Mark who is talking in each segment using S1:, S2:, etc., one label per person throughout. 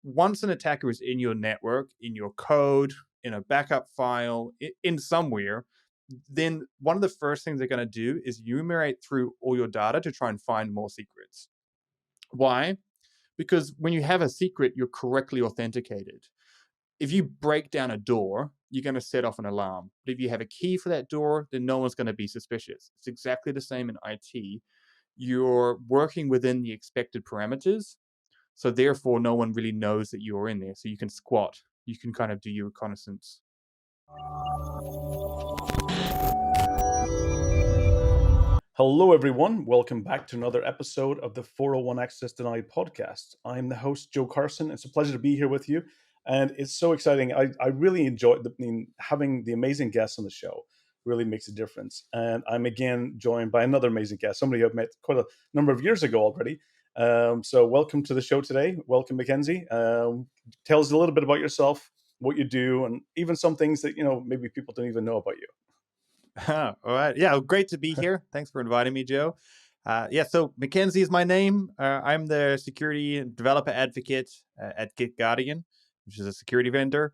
S1: once an attacker is in your network, in your code, in a backup file, in somewhere, then one of the first things they're going to do is enumerate through all your data to try and find more secrets. Why? Because when you have a secret, you're correctly authenticated. If you break down a door, you're going to set off an alarm. But if you have a key for that door, then no one's going to be suspicious. It's exactly the same in IT. You're working within the expected parameters. So therefore, no one really knows that you're in there. So you can squat. You can kind of do your reconnaissance.
S2: Hello, everyone. Welcome back to another episode of the 401 Access Denied podcast. I'm the host, Joe Carson. It's a pleasure to be here with you. And it's so exciting. I really enjoy having the amazing guests on the show. Really makes a difference. And I'm again joined by another amazing guest, somebody I've met quite a number of years ago already. So welcome to the show today. Welcome, Mackenzie. Tell us a little bit about yourself, what you do, and even some things that, maybe people don't even know about you.
S1: All right. Yeah, great to be here. Thanks for inviting me, Joe. So Mackenzie is my name. I'm the security and developer advocate at GitGuardian, which is a security vendor.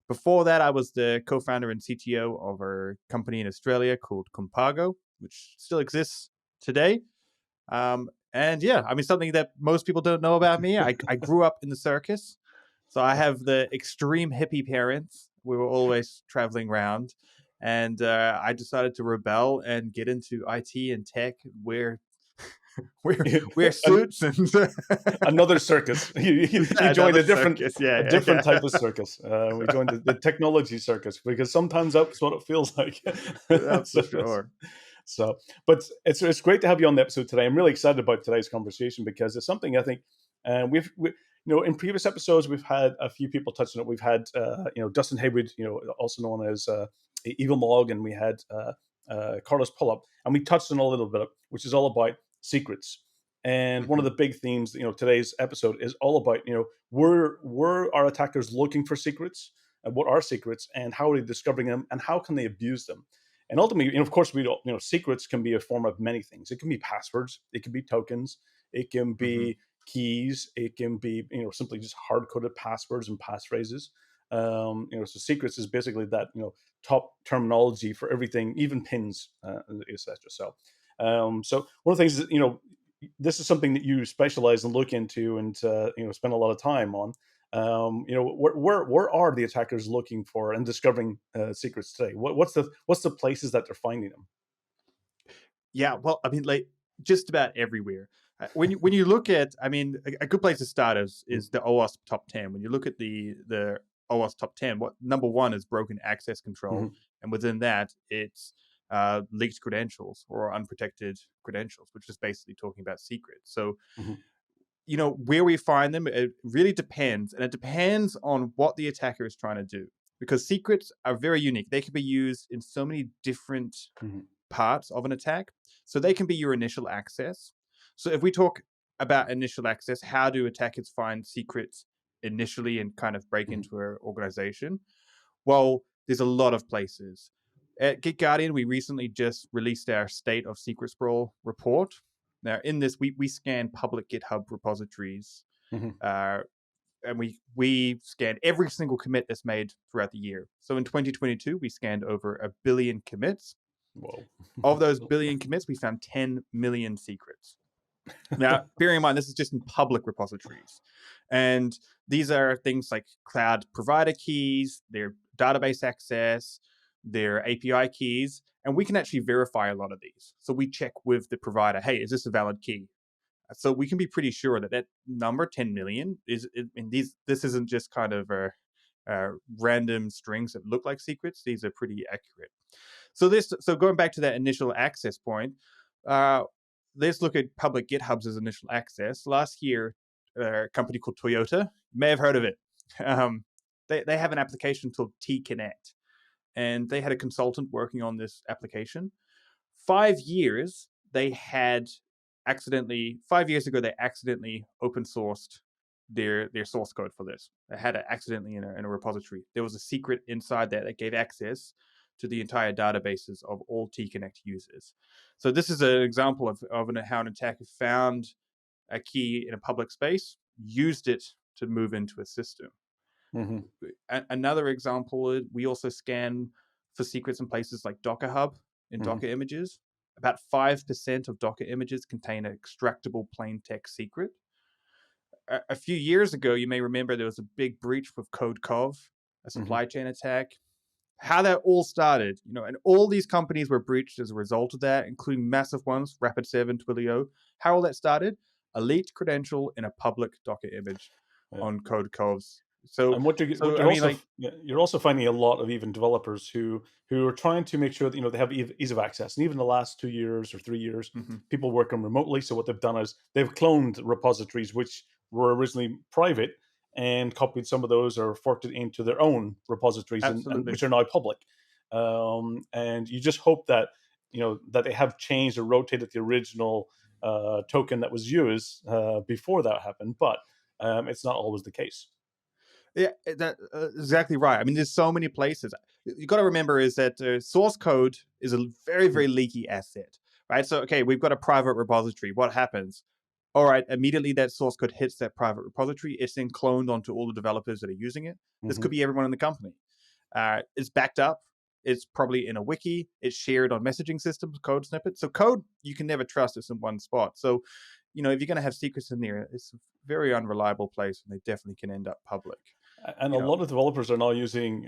S1: Before that, I was the co-founder and CTO of a company in Australia called Compago, which still exists today. Something that most people don't know about me, I grew up in the circus. So I have the extreme hippie parents. We were always traveling around. And I decided to rebel and get into IT and tech, wear suits and
S2: another circus. You joined a different type of circus. We joined the technology circus because sometimes that's what it feels like.
S1: That's for sure.
S2: So, but it's great to have you on the episode today. I'm really excited about today's conversation because it's something I think we've in previous episodes we've had a few people touch on it. We've had Dustin Haywood, also known as Evil Mog, and we had Carlos Pull-Up, and we touched on a little bit, which is all about secrets. And one of the big themes, today's episode is all about, were our attackers looking for secrets, and what are secrets, and how are they discovering them, and how can they abuse them? And ultimately, of course, secrets can be a form of many things. It can be passwords, it can be tokens, it can be keys, it can be, simply just hard-coded passwords and passphrase. So secrets is basically that, top terminology for everything, even pins, etc. So one of the things is, this is something that you specialize and look into and, spend a lot of time on. Where are the attackers looking for and discovering secrets today? What's the places that they're finding them?
S1: Yeah, well, just about everywhere. When you look at, a good place to start is the OWASP top 10. When you look at the OWASP top 10, what number one is broken access control, and within that it's leaked credentials or unprotected credentials, which is basically talking about secrets. So where we find them, it really depends, and it depends on what the attacker is trying to do, because secrets are very unique. They can be used in so many different parts of an attack. So they can be your initial access. So if we talk about initial access, how do attackers find secrets initially and kind of break into an organization? Well, there's a lot of places. At GitGuardian, we recently just released our State of Secret Sprawl report. Now, in this, we scan public GitHub repositories, and we scanned every single commit that's made throughout the year. So in 2022, we scanned over 1 billion commits.
S2: Whoa.
S1: Of those billion commits, we found 10 million secrets. Now, bearing in mind, this is just in public repositories. And these are things like cloud provider keys, their database access, their API keys, and we can actually verify a lot of these. So we check with the provider, hey, is this a valid key? So we can be pretty sure that number, 10 million, this isn't just kind of random strings that look like secrets. These are pretty accurate. So going back to that initial access point, let's look at public GitHubs as initial access. Last year, a company called Toyota, you may have heard of it. They have an application called T-Connect, and they had a consultant working on this application. 5 years ago, they accidentally open sourced their source code for this. They had it accidentally in a repository. There was a secret inside that gave access to the entire databases of all T-Connect users. So this is an example of how an attacker found a key in a public space, used it to move into a system.
S2: Hmm.
S1: Another example, we also scan for secrets in places like Docker Hub in
S2: Hmm.
S1: Docker images. About 5% of Docker images contain an extractable plain text secret. A few years ago, you may remember there was a big breach with Code Cove, a
S2: Hmm.
S1: supply chain attack. How that all started, and all these companies were breached as a result of that, including massive ones, Rapid7, Twilio. How all that started? A leaked credential in a public Docker image on Code Coves. So,
S2: And what
S1: so
S2: you're
S1: I mean,
S2: also
S1: like,
S2: you're also finding a lot of even developers who are trying to make sure that they have ease of access. And even the last 2 years or 3 years,
S1: mhm,
S2: people working remotely. So what they've done is they've cloned repositories which were originally private and copied some of those or forked it into their own repositories and
S1: absolutely.
S2: which are now public. And you just hope that that they have changed or rotated the original token that was used before that happened, but it's not always the case.
S1: Yeah, that exactly right. I mean, there's so many places. You got to remember is that source code is a very, very leaky asset, right? So, okay, we've got a private repository. What happens? All right, immediately that source code hits that private repository. It's then cloned onto all the developers that are using it. This
S2: Hmm.
S1: could be everyone in the company. It's backed up. It's probably in a wiki. It's shared on messaging systems, code snippets. So code you can never trust it's in one spot. So, if you're going to have secrets in there, it's a very unreliable place, and they definitely can end up public.
S2: And a
S1: You know,
S2: lot of developers are now using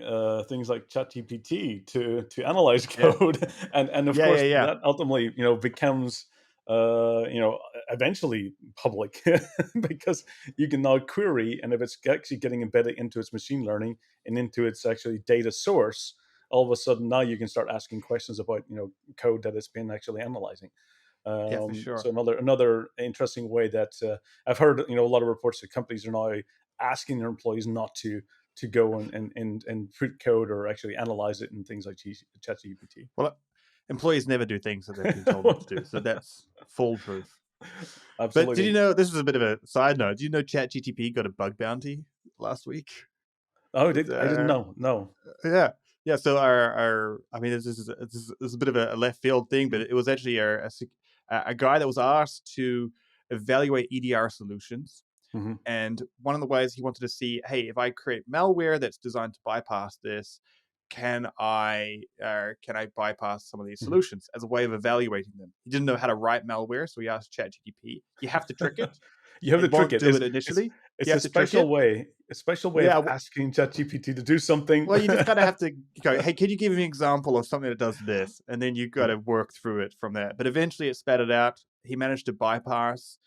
S2: things like ChatGPT to analyze
S1: yeah,
S2: code, and of
S1: yeah, yeah,
S2: course
S1: yeah,
S2: that ultimately becomes eventually public because you can now query, and if it's actually getting embedded into its machine learning and into its actually data source, all of a sudden now you can start asking questions about code that it's been actually analyzing.
S1: yeah, for sure.
S2: So another interesting way that I've heard, a lot of reports that companies are now asking their employees not to go and put code or actually analyze it in things like ChatGPT.
S1: Well, employees never do things that they've been told not to do, so that's foolproof. But did you
S2: Absolutely.
S1: know this was a bit of a side note? Did you know ChatGTP got a bug bounty last week?
S2: Oh,
S1: It,
S2: I didn't know. No.
S1: yeah, yeah. So our I mean, this is a bit of a left field thing, but it was actually a guy that was asked to evaluate EDR solutions.
S2: Hmm.
S1: And one of the ways he wanted to see, hey, if I create malware that's designed to bypass this, can I bypass some of these
S2: Hmm.
S1: solutions as a way of evaluating them? He didn't know how to write malware, so he asked ChatGPT. You have to trick it.
S2: You have to
S1: It
S2: trick
S1: won't
S2: it.
S1: do it
S2: It's
S1: initially. You
S2: it's
S1: have to trick it.
S2: a special way of
S1: Yeah.
S2: asking ChatGPT to do something.
S1: Well, you just kind of have to go, hey, can you give me an example of something that does this? And then you got to work through it from there. But eventually it spat it out. He managed to bypass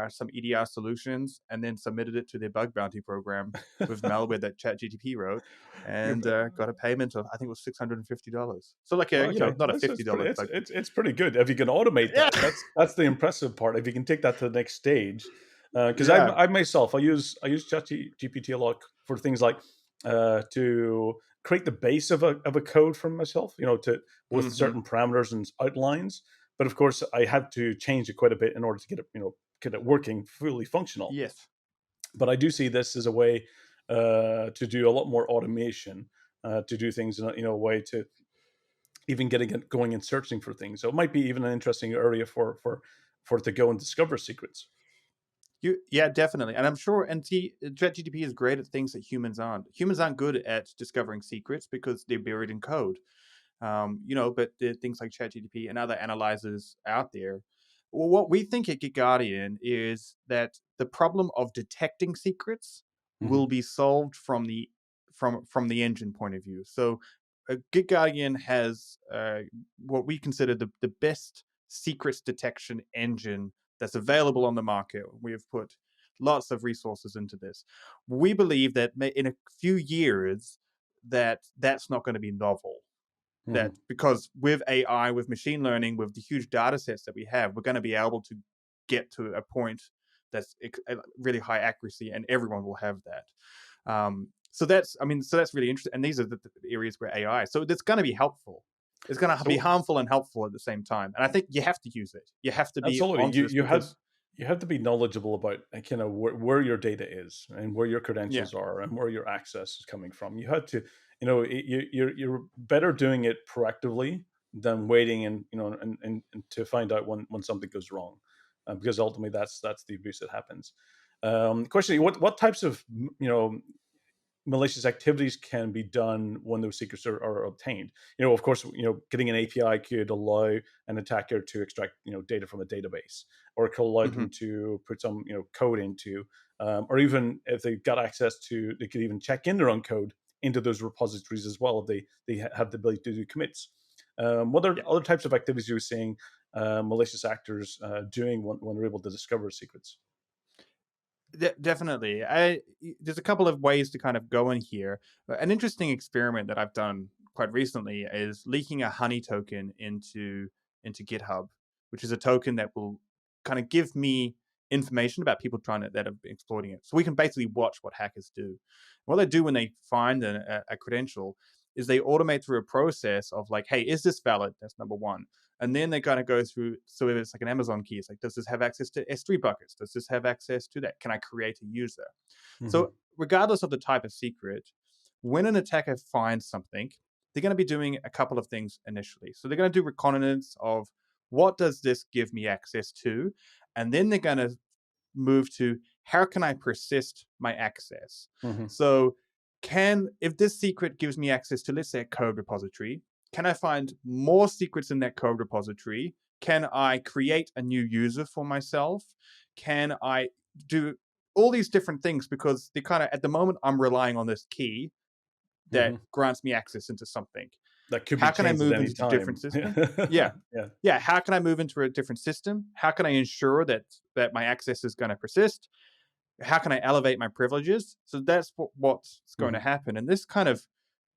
S1: some EDR solutions and then submitted it to their bug bounty program with malware that ChatGTP wrote and
S2: You're-
S1: got a payment of, I think it was $650. So like
S2: Okay,
S1: not a
S2: it's pretty,
S1: $50 bug.
S2: it's pretty good if you can automate
S1: Yeah.
S2: that. That's the impressive part. If you can take that to the next stage, because
S1: Yeah.
S2: I myself I use ChatGPT a lot for things like to create the base of a code for myself, to with
S1: Hmm.
S2: certain parameters and outlines. But of course, I had to change it quite a bit in order to get it get it working fully functional.
S1: Yes.
S2: But I do see this as a way to do a lot more automation, to do things in a way to even getting it going and searching for things. So it might be even an interesting area for it to go and discover secrets.
S1: Yeah, definitely. And I'm sure, and see, ChatGPT is great at things that humans aren't. Humans aren't good at discovering secrets because they're buried in code. But there are things like ChatGPT and other analyzers out there. Well, what we think at GitGuardian is that the problem of detecting secrets
S2: Hmm.
S1: will be solved from the engine point of view. So, GitGuardian has what we consider the best secrets detection engine that's available on the market. We have put lots of resources into this. We believe that in a few years that's not going to be novel,
S2: Hmm.
S1: that because with AI, with machine learning, with the huge data sets that we have, we're going to be able to get to a point that's really high accuracy, and everyone will have that. So that's really interesting. And these are the areas where AI. So it's going to be helpful. It's going to be
S2: So
S1: harmful and helpful at the same time. And I think you have to use it. You have to be
S2: absolutely,
S1: onto this because
S2: you have to be knowledgeable about where your data is and where your
S1: yeah,
S2: credentials are and where your access is coming from. You had to, you're better doing it proactively than waiting and to find out when something goes wrong, because ultimately that's the abuse that happens. Question: what types of malicious activities can be done when those secrets are obtained? Of course, getting an API could allow an attacker to extract data from a database, or it could allow
S1: Hmm.
S2: them to put some code into, or even if they got access to, they could even check in their own code into those repositories as well if they have the ability to do commits. What are
S1: Yeah.
S2: other types of activities you're seeing malicious actors doing when they're able to discover secrets?
S1: Definitely. There's a couple of ways to kind of go in here. An interesting experiment that I've done quite recently is leaking a honey token into GitHub, which is a token that will kind of give me information about people trying to that have been exploiting it. So we can basically watch what hackers do. What they do when they find a credential is they automate through a process of like, hey, is this valid? That's number one. And then they kind of go through. So if it's like an Amazon key, it's like, does this have access to S3 buckets? Does this have access to that? Can I create a user?
S2: Hmm.
S1: So regardless of the type of secret, when an attacker finds something, they're going to be doing a couple of things initially. So they're going to do reconnaissance of what does this give me access to, and then they're going to move to how can I persist my access.
S2: Hmm.
S1: So can if this secret gives me access to, let's say, a code repository, can I find more secrets in that code repository? Can I create a new user for myself? Can I do all these different things, because they kind of at the moment I'm relying on this key that
S2: Hmm.
S1: grants me access into something.
S2: That could be
S1: How can I
S2: changed at
S1: move
S2: any
S1: into a different
S2: time.
S1: system? Yeah.
S2: Yeah.
S1: Yeah. How can I move into a different system? How can I ensure that my access is going to persist? How can I elevate my privileges? So that's what's going to
S2: Hmm.
S1: happen. And this kind of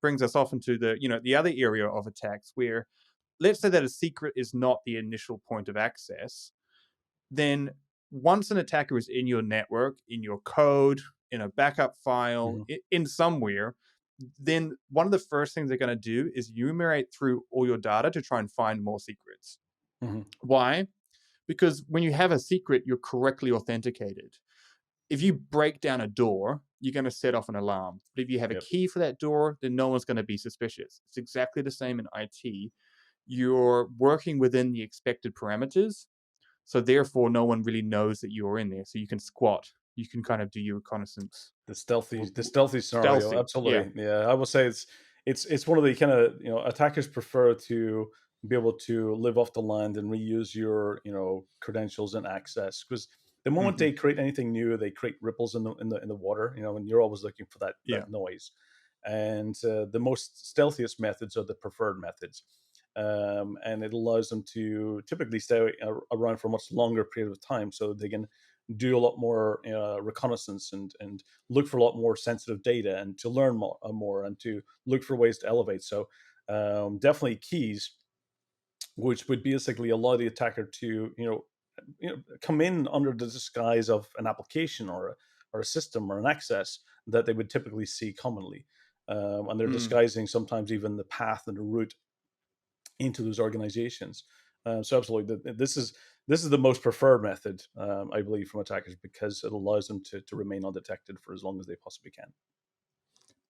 S1: brings us off into the other area of attacks where, let's say that a secret is not the initial point of access. Then once an attacker is in your network, in your code, in a backup file,
S2: Hmm.
S1: in somewhere, then one of the first things they're going to do is enumerate through all your data to try and find more secrets.
S2: Hmm.
S1: Why? Because when you have a secret, you're correctly authenticated. If you break down a door, you're going to set off an alarm. But if you have a
S2: Yep.
S1: key for that door, then no one's going to be suspicious. It's exactly the same in IT. You're working within the expected parameters, so therefore no one really knows that you're in there. So you can squat. You can kind of do your reconnaissance.
S2: The stealthy scenario,
S1: Stealthy. Yeah.
S2: absolutely. Yeah, I will say it's one of the kind of attackers prefer to be able to live off the land and reuse your credentials and access, because the moment
S1: Hmm.
S2: they create anything new, they create ripples in the water, and you're always looking for that
S1: Yeah.
S2: noise. And the most stealthiest methods are the preferred methods, and it allows them to typically stay around for a much longer period of time, so they can do a lot more reconnaissance and look for a lot more sensitive data, and to learn more and to look for ways to elevate. So definitely keys, which would basically allow the attacker to come in under the disguise of an application or a system or an access that they would typically see commonly. And they're
S1: Mm.
S2: disguising sometimes even the path and the route into those organizations. So absolutely, this is the most preferred method, I believe, from attackers, because it allows them to remain undetected for as long as they possibly can.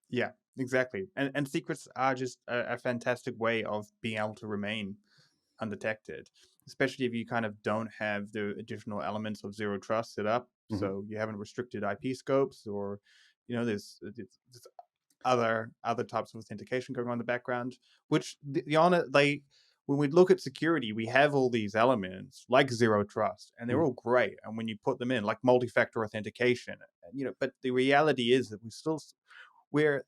S1: Yeah, exactly. And secrets are just a fantastic way of being able to remain undetected, especially if you kind of don't have the additional elements of zero trust set up.
S2: Hmm.
S1: So you haven't restricted IP scopes, or there's other types of authentication going on in the background. Which the honor like when we look at security, we have all these elements like zero trust, and they're
S2: Hmm.
S1: all great. And when you put them in, like multi-factor authentication, but the reality is that we're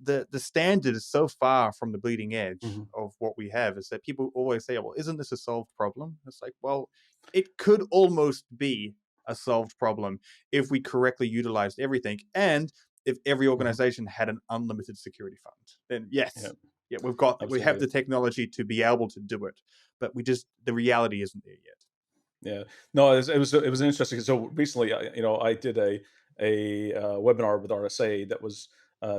S1: the standard is so far from the bleeding edge
S2: Hmm.
S1: of what we have, is that people always say, well, isn't this a solved problem? It's like, well, it could almost be a solved problem if we correctly utilized everything, and if every
S2: Hmm.
S1: organization had an unlimited security fund. Then
S2: Yeah,
S1: yes, yeah, we have
S2: absolutely.
S1: the technology to be able to do it, but the reality isn't there yet.
S2: Yeah, no, it was interesting. So recently, I did a webinar with RSA that was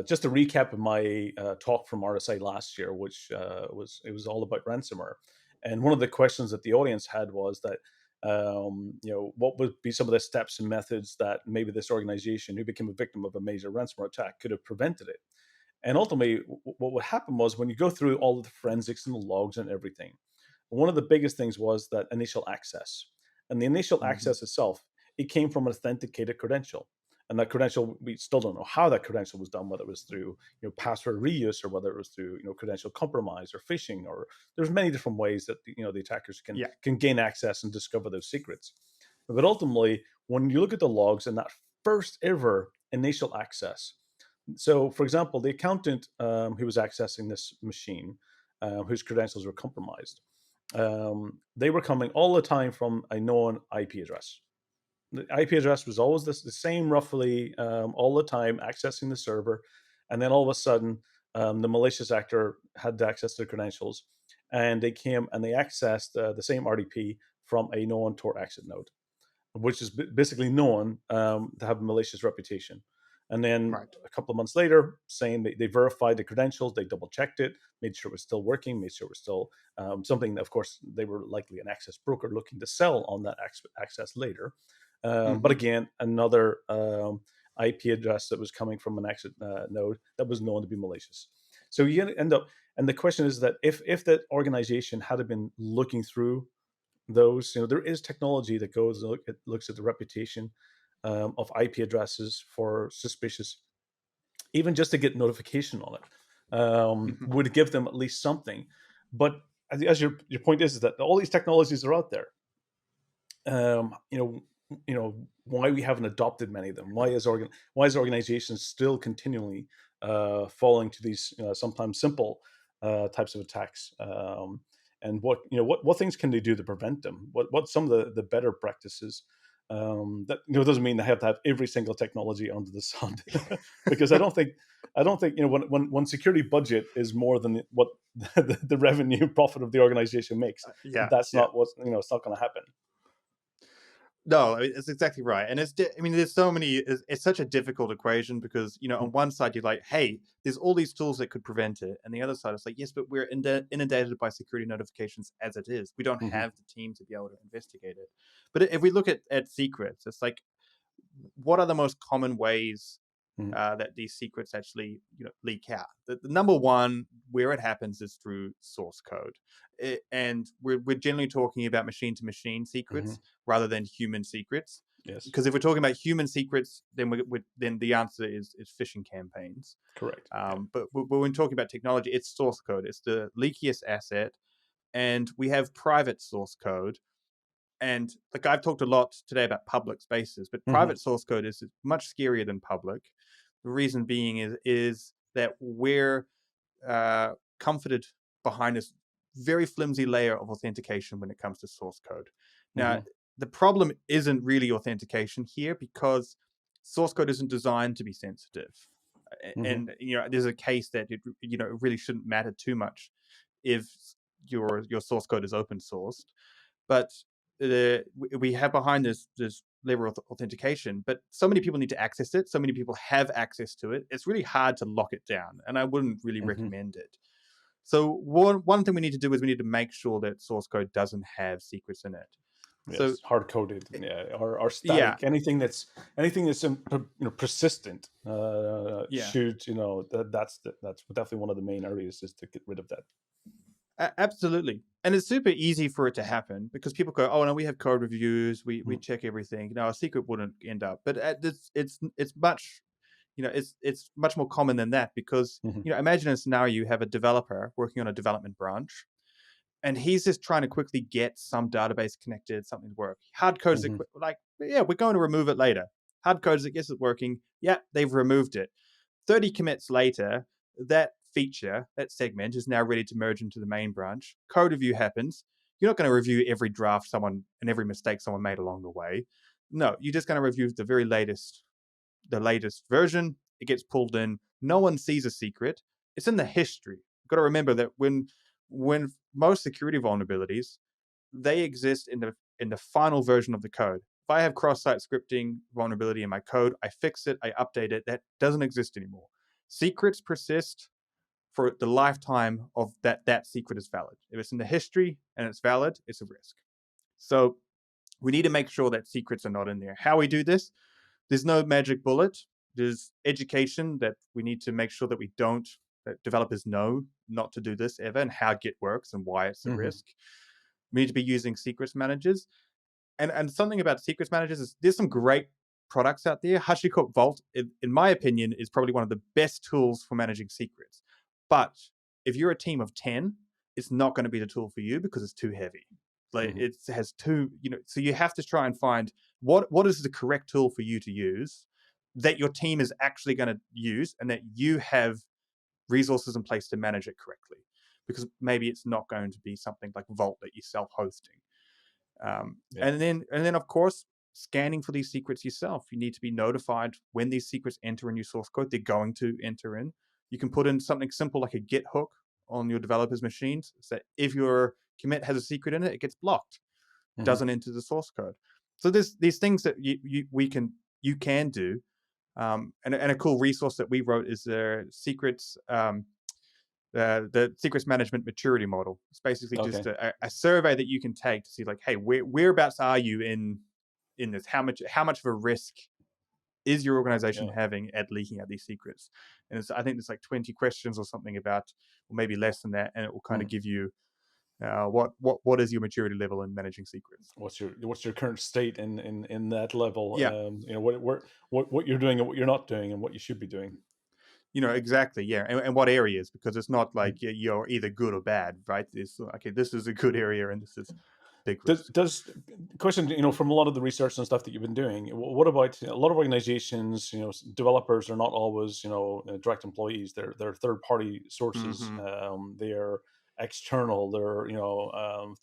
S2: just a recap of my talk from RSA last year, which was all about ransomware. And one of the questions that the audience had was that what would be some of the steps and methods that maybe this organization who became a victim of a major ransomware attack could have prevented it. And ultimately, what would happen was, when you go through all of the forensics and the logs and everything, one of the biggest things was that initial access. And the initial
S1: Hmm.
S2: access itself, it came from an authenticated credential. And that credential, we still don't know how that credential was done, whether it was through password reuse, or whether it was through credential compromise or phishing, or there's many different ways that the attackers
S1: Yeah.
S2: can gain access and discover those secrets. But ultimately, when you look at the logs and that first ever initial access, so for example, the accountant who was accessing this machine, whose credentials were compromised, they were coming all the time from a known IP address. The IP address was always the same, roughly, all the time, accessing the server. And then all of a sudden, the malicious actor had access to the credentials, and they came and they accessed the same RDP from a known Tor exit node, which is basically known to have a malicious reputation. And then
S1: Right.
S2: a couple of months later, saying they verified the credentials, they double checked it, made sure it was still working, made sure it was still something that, of course, they were likely an access broker looking to sell on that access later. But
S1: Mm-hmm.
S2: again, another IP address that was coming from an exit node that was known to be malicious. So you end up, and the question is that if that organization had been looking through those, there is technology that goes and looks at the reputation of IP addresses for suspicious, even just to get notification on it,
S1: Mm-hmm.
S2: would give them at least something. But as your point is that all these technologies are out there. um, you know, why we haven't adopted many of them? Why is organizations still continually falling to these sometimes simple types of attacks? And what things can they do to prevent them? What some of the better practices? That doesn't mean they have to have every single technology under the sun, because I don't think when security budget is more than what the revenue profit of the organization makes,
S1: Yeah.
S2: that's
S1: Yeah.
S2: not what it's not going to happen.
S1: No, I mean, it's exactly right, and I mean, there's so many. It's such a difficult equation because on one side you're like, hey, there's all these tools that could prevent it, and the other side is like, yes, but we're inundated by security notifications as it is. We don't
S2: Mhm,
S1: have the team to be able to investigate it. But if we look at secrets, it's like, what are the most common ways
S2: mhm,
S1: that these secrets actually leak out? The number one where it happens is through source code. And we're generally talking about machine to machine
S2: mhm.
S1: secrets rather than human secrets,
S2: Yes,
S1: because if we're talking about human secrets, then then the answer is phishing campaigns.
S2: correct. Yeah.
S1: But when we're talking about technology, it's source code. It's the leakiest asset, and we have private source code. And like, I've talked a lot today about public spaces, but
S2: Mhm,
S1: private source code is much scarier than public. The reason being is that we're comforted behind this very flimsy layer of authentication when it comes to source code. Now,
S2: mhm,
S1: the problem isn't really authentication here, because source code isn't designed to be sensitive.
S2: mhm,
S1: And there's a case that it really shouldn't matter too much if your source code is open sourced. But we have behind this layer of authentication, but so many people need to access it. So many people have access to it. It's really hard to lock it down, and I wouldn't really
S2: mhm.
S1: recommend it. So one thing we need to do is we need to make sure that source code doesn't have secrets in it. So
S2: Yes, hard coded,
S1: eh,
S2: yeah, or
S1: yeah,
S2: static. Anything that's persistent
S1: yeah.
S2: should that's definitely one of the main areas, is to get rid of that.
S1: Absolutely. And it's super easy for it to happen because people go, "Oh no, we have code reviews. We
S2: Mhm,
S1: check everything. No, a secret wouldn't end up." But it's much it's much more common than that, because
S2: mhm,
S1: imagine a scenario: you have a developer working on a development branch, and he's just trying to quickly get some database connected, something to work. Hard codes it
S2: mhm,
S1: like, yeah, we're going to remove it later. Hard codes it gets it working. Yeah, they've removed it. 30 commits later, that feature, that segment is now ready to merge into the main branch. Code review happens. You're not going to review every draft someone and every mistake someone made along the way. No, you're just going to review the latest version. It gets pulled in. No one sees a secret. It's in the history. You've got to remember that when most security vulnerabilities, they exist in the final version of the code. If I have cross-site scripting vulnerability in my code, I fix it, I update it. That doesn't exist anymore. Secrets persist for the lifetime of that secret is valid. If it's in the history and it's valid, it's a risk. So we need to make sure that secrets are not in there. How we do this? There's no magic bullet. There's education that we need to make sure that that developers know not to do this ever, and how Git works and why it's a
S2: mhm.
S1: risk. We need to be using secrets managers. and something about secrets managers is there's some great products out there. HashiCorp Vault, in my opinion, is probably one of the best tools for managing secrets. But if you're a team of 10, it's not going to be the tool for you because it's too heavy. Like
S2: Hmm.
S1: it has too, so you have to try and find what is the correct tool for you to use that your team is actually going to use and that you have resources in place to manage it correctly. Because maybe it's not going to be something like Vault that you're self-hosting.
S2: Yeah.
S1: And then of course, scanning for these secrets yourself. You need to be notified when these secrets enter in your source code. They're going to enter in. You can put in something simple like a Git hook on your developers' machines, so that if your commit has a secret in it, it gets blocked,
S2: Hmm.
S1: doesn't enter the source code. So there's these things that you can do. And a cool resource that we wrote is secrets. The secrets management maturity model. It's basically just
S2: Okay.
S1: a survey that you can take to see like, hey, whereabouts are you in this? How much of a risk is your organization
S2: Yeah.
S1: having at leaking out these secrets? And I think there's like 20 questions or something about, or maybe less than that, and it will kind of
S2: Mm.
S1: give you what is your maturity level in managing secrets.
S2: What's your current state in that level?
S1: Yeah,
S2: What you're doing and what you're not doing and what you should be doing.
S1: exactly. Yeah, and what areas? Because it's not
S2: Mm.
S1: like you're either good or bad, right? It's okay. This is a good area, and this is big risk.
S2: Does question, from a lot of the research and stuff that you've been doing, what about a lot of organizations? Developers are not always direct employees. They're third party sources.
S1: Hmm.
S2: They're external. They're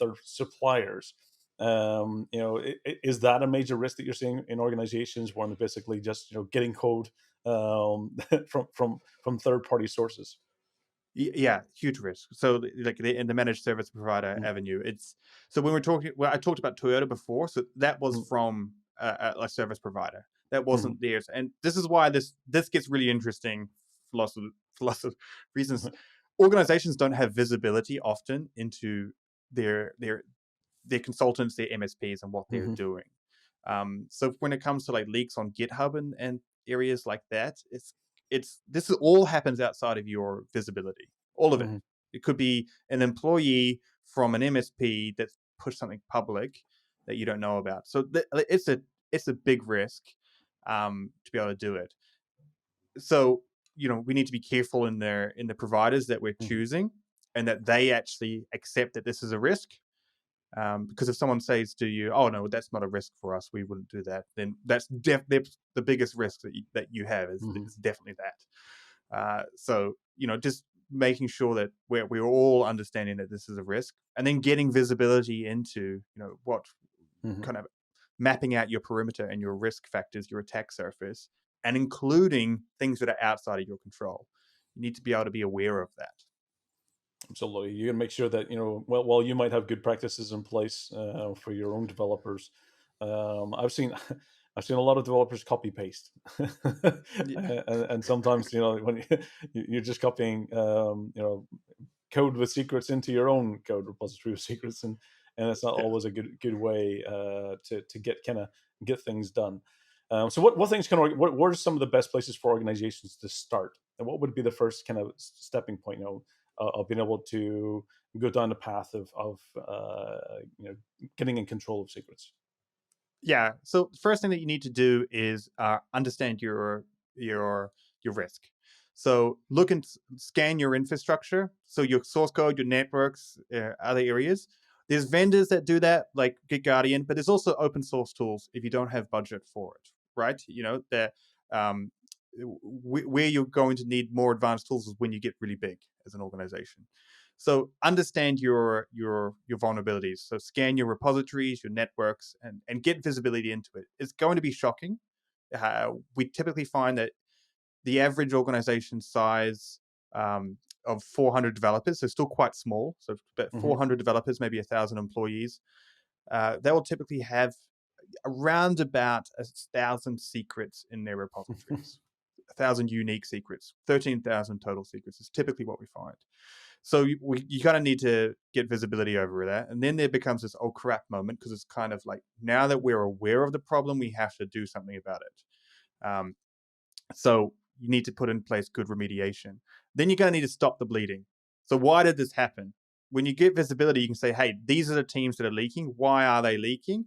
S2: third suppliers. Is that a major risk that you're seeing in organizations where they're basically just getting code from third party sources?
S1: Yeah, huge risk. So, like in the managed service provider
S2: Mm.
S1: avenue, it's so when we're talking. Well, I talked about Toyota before, so that was
S2: Mm.
S1: from a service provider. That
S2: Mhm.
S1: wasn't theirs, and this is why this gets really interesting. For lots of reasons. Organizations don't have visibility often into their their consultants, their MSPs, and what they're
S2: Mhm.
S1: doing. So when it comes to like leaks on GitHub and areas like that, this all happens outside of your visibility. All of it.
S2: Mhm.
S1: It could be an employee from an MSP that's pushed something public that you don't know about. So it's a big risk to be able to do it. So we need to be careful in the providers that we're
S2: Mhm.
S1: choosing, and that they actually accept that this is a risk, because if someone says to you, "Oh no, that's not a risk for us. We wouldn't do that," then that's the biggest risk that you have
S2: Mhm.
S1: is definitely that. So just making sure that we're all understanding that this is a risk, and then getting visibility into what
S2: Mhm.
S1: kind of mapping out your perimeter and your risk factors, your attack surface, and including things that are outside of your control. You need to be able to be aware of that.
S2: Absolutely. You got to make sure that, well, while you might have good practices in place for your own developers, I've seen, I've seen a lot of developers copy paste,
S1: Yeah,
S2: and sometimes, when you're just copying, code with secrets into your own code repository with secrets, and it's not
S1: yeah.
S2: always a good way to get things done. So what things what are some of the best places for organizations to start, and what would be the first kind of stepping point, of being able to go down the path of getting in control of secrets?
S1: Yeah. So the first thing that you need to do is understand your your risk. So look and scan your infrastructure. So your source code, your networks, other areas. There's vendors that do that, like GitGuardian, but there's also open source tools if you don't have budget for it, right? That um, where you're going to need more advanced tools is when you get really big as an organization. So understand your vulnerabilities. So scan your repositories, your networks, and get visibility into it. It's going to be shocking. We typically find that the average organization size of 400 developers, so still quite small. So about
S2: Hmm.
S1: 400 developers, maybe 1,000 employees. They will typically have around about 1,000 secrets in their repositories. 1,000 unique secrets, 13,000 total secrets is typically what we find. So you kind of need to get visibility over that. And then there becomes this oh crap moment, because it's kind of like, now that we're aware of the problem, we have to do something about it. So you need to put in place good remediation. Then you're going to need to stop the bleeding. So why did this happen? When you get visibility, you can say, hey, these are the teams that are leaking. Why are they leaking?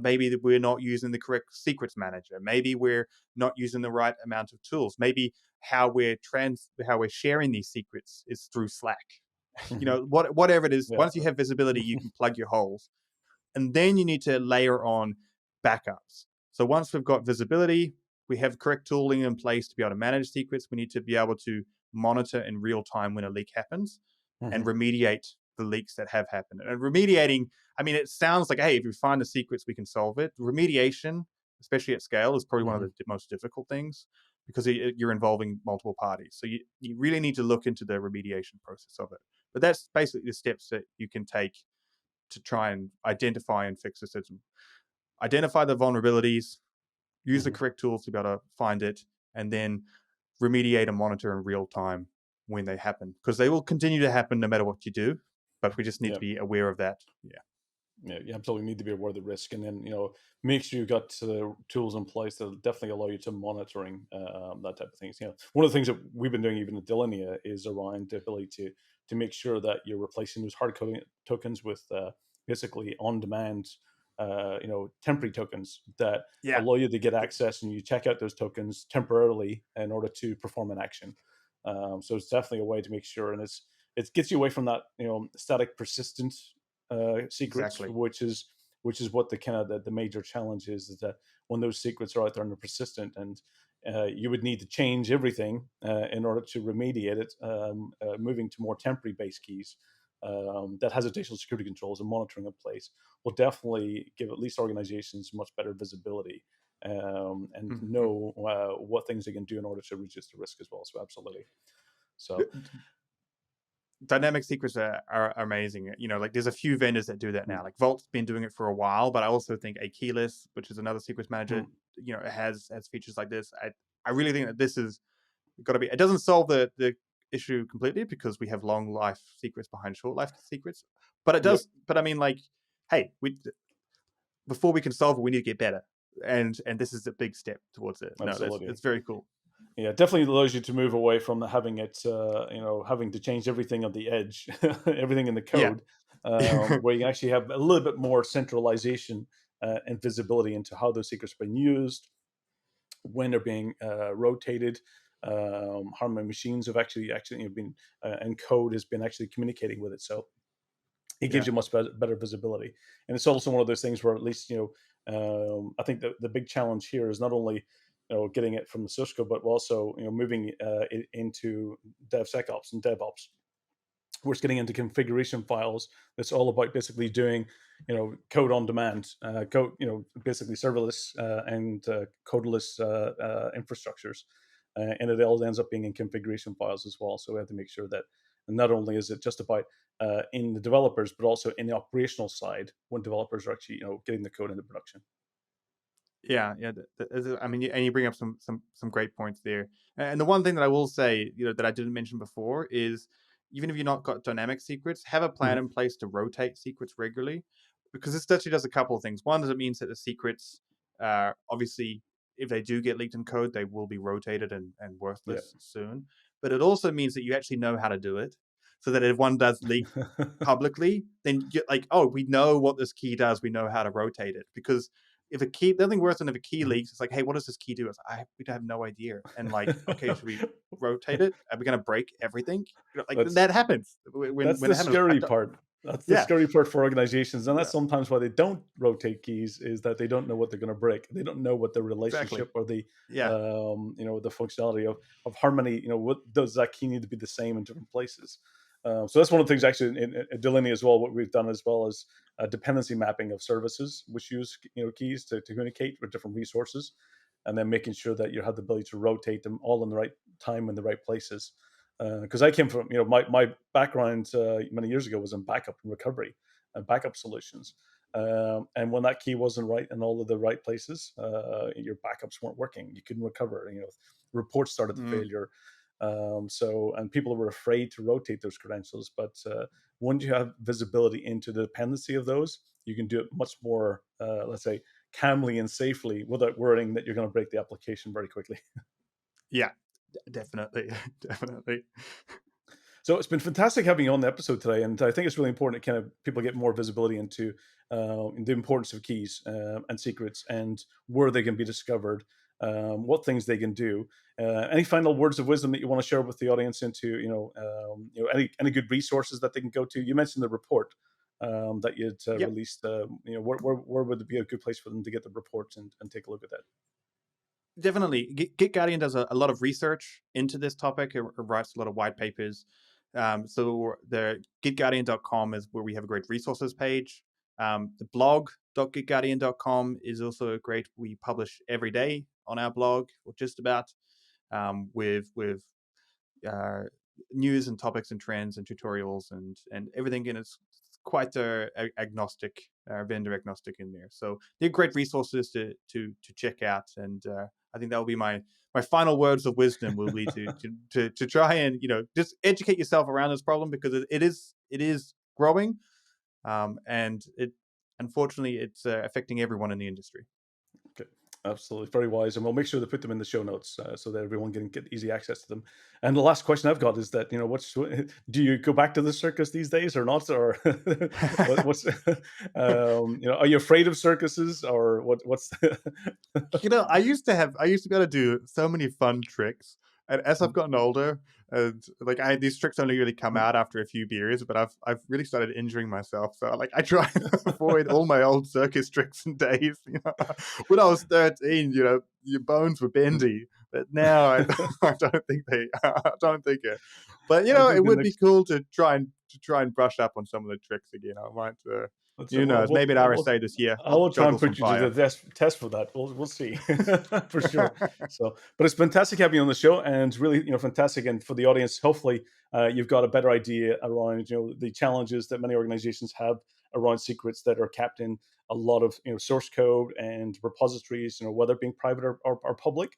S1: maybe that we're not using the correct secrets manager. Maybe we're not using the right amount of tools. Maybe how we're sharing these secrets is through Slack.
S2: Hmm.
S1: Whatever it is,
S2: Yeah.
S1: once you have visibility, you can plug your holes. And then you need to layer on backups. So once we've got visibility, we have correct tooling in place to be able to manage secrets. We need to be able to monitor in real time when a leak happens and
S2: Hmm.
S1: remediate the leaks that have happened. And remediating, I mean, it sounds like, hey, if we find the secrets, we can solve it. Remediation, especially at scale, is probably one of
S2: Hmm.
S1: the most difficult things because you're involving multiple parties. So you really need to look into the remediation process of it. But that's basically the steps that you can take to try and identify and fix the system. Identify the vulnerabilities, use the
S2: Hmm.
S1: correct tools to be able to find it, and then remediate and monitor in real time when they happen. Because they will continue to happen no matter what you do, but we just need to
S2: Yeah.
S1: be aware of that. Yeah,
S2: Yeah, you absolutely need to be aware of the risk, and then make sure you've got tools in place that'll definitely allow you to monitoring that type of things. One of the things that we've been doing even at Delinea is around the ability to make sure that you're replacing those hard coding tokens with basically on demand, temporary tokens that
S1: yeah,
S2: allow you to get access, and you check out those tokens temporarily in order to perform an action. So it's definitely a way to make sure, and it gets you away from that static persistent secrets,
S1: exactly.
S2: which is what the kind of the major challenge is that when those secrets are out there and they're persistent, and you would need to change everything in order to remediate it, moving to more temporary based keys that has additional security controls and monitoring in place will definitely give at least organizations much better visibility and
S1: Mhm.
S2: know what things they can do in order to reduce the risk as well. So absolutely. So
S1: Dynamic secrets are amazing. Like there's a few vendors that do that
S2: mm,
S1: now. Like Vault's been doing it for a while, but I also think a Keyless, which is another secrets manager,
S2: mm,
S1: it has features like this. I really think that this is got to be. It doesn't solve the issue completely because we have long life secrets behind short life secrets, but it
S2: yep,
S1: does. But I mean, like, hey, we before we can solve it, we need to get better, and this is a big step towards it. No, that's
S2: absolutely.
S1: it's very cool.
S2: Yeah, it definitely allows you to move away from having it, having to change everything on the edge, everything in the
S1: Yeah,
S2: code, where you actually have a little bit more centralization and visibility into how those secrets are being used, when they're being rotated, how many machines have actually been and code has been actually communicating with it. So it gives
S1: yeah,
S2: you much better visibility. And it's also one of those things where at least I think the big challenge here is not only getting it from the source code, but also moving it into DevSecOps and DevOps, where it's getting into configuration files. That's all about basically doing code on demand, code basically serverless and codeless infrastructures, and it all ends up being in configuration files as well. So we have to make sure that not only is it just about in the developers, but also in the operational side when developers are actually getting the code into production.
S1: yeah. I mean, and you bring up some great points there. And the one thing that I will say, that I didn't mention before is even if you're not got dynamic secrets, have a plan
S2: Mhm.
S1: in place to rotate secrets regularly, because this actually does a couple of things. One is it means that the secrets, obviously, if they do get leaked in code, they will be rotated and
S2: Yeah.
S1: worthless soon. But it also means that you actually know how to do it, so that if one does leak publicly, then you're like, oh, we know what this key does. We know how to rotate it. Because if a key, nothing worse than if a key
S2: Mhm.
S1: leaks. It's like, hey, what does this key do? We have no idea. And like, okay, should we rotate it? Are we going to break everything? Like
S2: That's
S1: that happens when
S2: That's
S1: when
S2: the
S1: it happens.
S2: scary part. That's the
S1: Yeah,
S2: scary part for organizations, and
S1: yeah,
S2: that's sometimes why they don't rotate keys is that they don't know what they're going to break. They don't know what the
S1: exactly.
S2: relationship or the
S1: Yeah,
S2: the functionality of harmony. What does that key need to be the same in different places? So that's one of the things actually in Delinea as well. What we've done as well as dependency mapping of services, which use keys to communicate with different resources, and then making sure that you have the ability to rotate them all in the right time in the right places. Because I came from, my background many years ago was in backup and recovery and backup solutions. And when that key wasn't right in all of the right places, your backups weren't working. You couldn't recover. Reports started to
S1: mm,
S2: failure. And people were afraid to rotate those credentials. But once you have visibility into the dependency of those, you can do it much more, let's say, calmly and safely without worrying that you're going to break the application very quickly.
S1: yeah, definitely, definitely.
S2: So it's been fantastic having you on the episode today, and I think it's really important that kind of people get more visibility into the importance of keys and secrets, and where they can be discovered, what things they can do. Any final words of wisdom that you want to share with the audience into any good resources that they can go to? You mentioned the report that you'd
S1: Yep.
S2: released. Where would it be a good place for them to get the report and take a look at that?
S1: Definitely. GitGuardian does a lot of research into this topic. It writes a lot of white papers. So the gitguardian.com is where we have a great resources page. The blog.gitguardian.com is also great. We publish every day on our blog, or just about, with uh, news and topics and trends and tutorials and everything. And it's quite agnostic, vendor agnostic in there. So they're great resources to check out. And I think that will be my final words of wisdom will be to try and just educate yourself around this problem, because it is growing, and it unfortunately it's affecting everyone in the industry.
S2: Okay, absolutely, very wise, and we'll make sure to put them in the show notes so that everyone can get easy access to them. And the last question I've got is that do you go back to the circus these days or not, or what's are you afraid of circuses or what's
S1: I used to be able to do so many fun tricks, and as I've gotten older, and like these tricks only really come out after a few beers, but I've really started injuring myself. So like I try to avoid all my old circus tricks and days. When I was 13, your bones were bendy, but now I, I don't think I don't think it. But
S2: I think
S1: it
S2: the
S1: would be
S2: next
S1: cool to try and brush up on some of the tricks again. I might.
S2: Let's
S1: Who knows? Maybe at RSA this year,
S2: I
S1: I'll
S2: will try
S1: juggle
S2: and
S1: some
S2: put you to the
S1: fire.
S2: test for that. We'll see for sure. So, but it's fantastic having you on the show, and really, fantastic. And for the audience, hopefully, you've got a better idea around the challenges that many organizations have around secrets that are kept in a lot of source code and repositories. Whether it being private or public.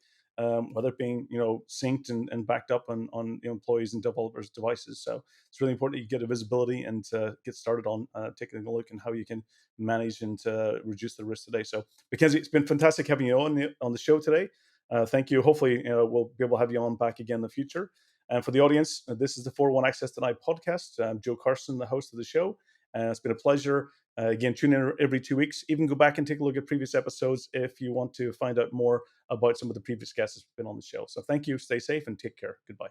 S2: Whether it being synced and backed up on employees and developers' devices. So it's really important that you get a visibility and get started on taking a look and how you can manage and reduce the risk today. So Mackenzie, it's been fantastic having you on the show today. Thank you. Hopefully, we'll be able to have you on back again in the future. And for the audience, this is the 401 Access Denied podcast. I'm Joe Carson, the host of the show. It's been a pleasure. Again, tune in every 2 weeks. Even go back and take a look at previous episodes if you want to find out more about some of the previous guests that have been on the show. So thank you. Stay safe and take care. Goodbye.